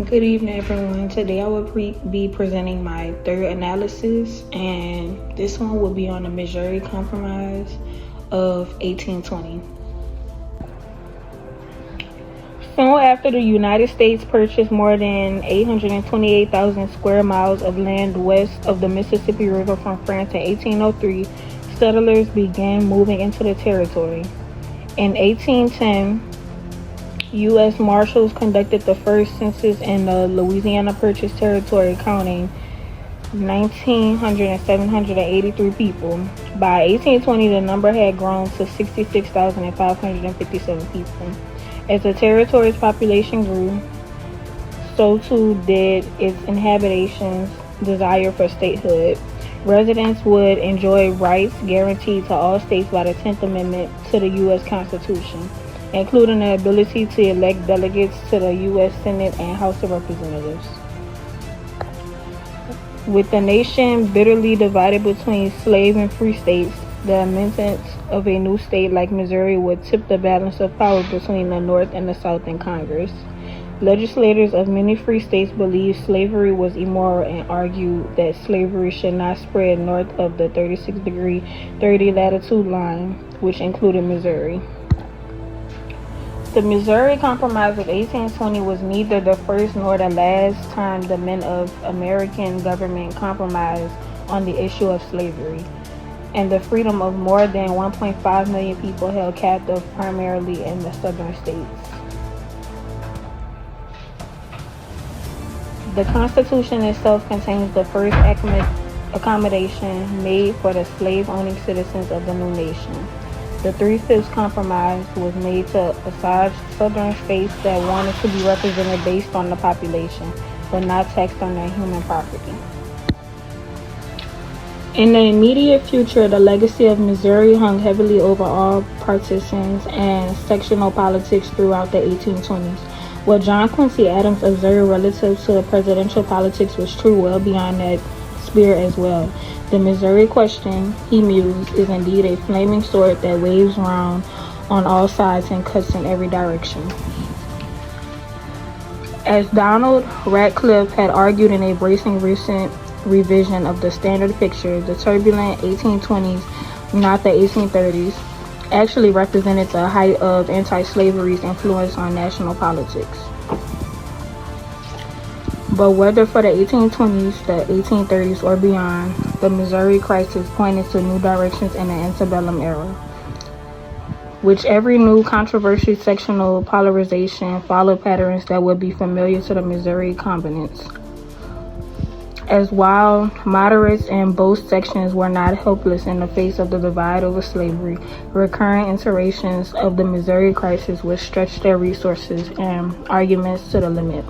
Good evening, everyone. Today I will be presenting my third analysis, and this one will be on the Missouri Compromise of 1820. Soon after the United States purchased more than 828,000 square miles of land west of the Mississippi River from France in 1803, settlers began moving into the territory. In 1810, U.S. Marshals conducted the first census in the Louisiana Purchase Territory, counting 1,783 people. By 1820, the number had grown to 66,557 people. As the territory's population grew, so too did its inhabitants' desire for statehood. Residents would enjoy rights guaranteed to all states by the 10th Amendment to the U.S. Constitution, including the ability to elect delegates to the U.S. Senate and House of Representatives. With the nation bitterly divided between slave and free states, the emergence of a new state like Missouri would tip the balance of power between the North and the South in Congress. Legislators of many free states believed slavery was immoral and argued that slavery should not spread north of the 36-degree 30 latitude line, which included Missouri. The Missouri Compromise of 1820 was neither the first nor the last time the men of American government compromised on the issue of slavery and the freedom of more than 1.5 million people held captive primarily in the southern states. The Constitution itself contains the first accommodation made for the slave-owning citizens of the new nation. The Three-Fifths Compromise was made to assuage southern states that wanted to be represented based on the population, but not taxed on their human property. In the immediate future, the legacy of Missouri hung heavily over all partisans and sectional politics throughout the 1820s. What John Quincy Adams observed relative to presidential politics was true well beyond that sphere as well. The Missouri question, he mused, is indeed a flaming sword that waves round on all sides and cuts in every direction. As Donald Radcliffe had argued in a bracing recent revision of the Standard Picture, the turbulent 1820s, not the 1830s, actually represented the height of anti-slavery's influence on national politics. But whether for the 1820s, the 1830s, or beyond, the Missouri crisis pointed to new directions in the antebellum era. With every new controversy, sectional polarization followed patterns that would be familiar to the Missouri combatants. As while moderates in both sections were not helpless in the face of the divide over slavery, recurrent iterations of the Missouri crisis would stretch their resources and arguments to the limit.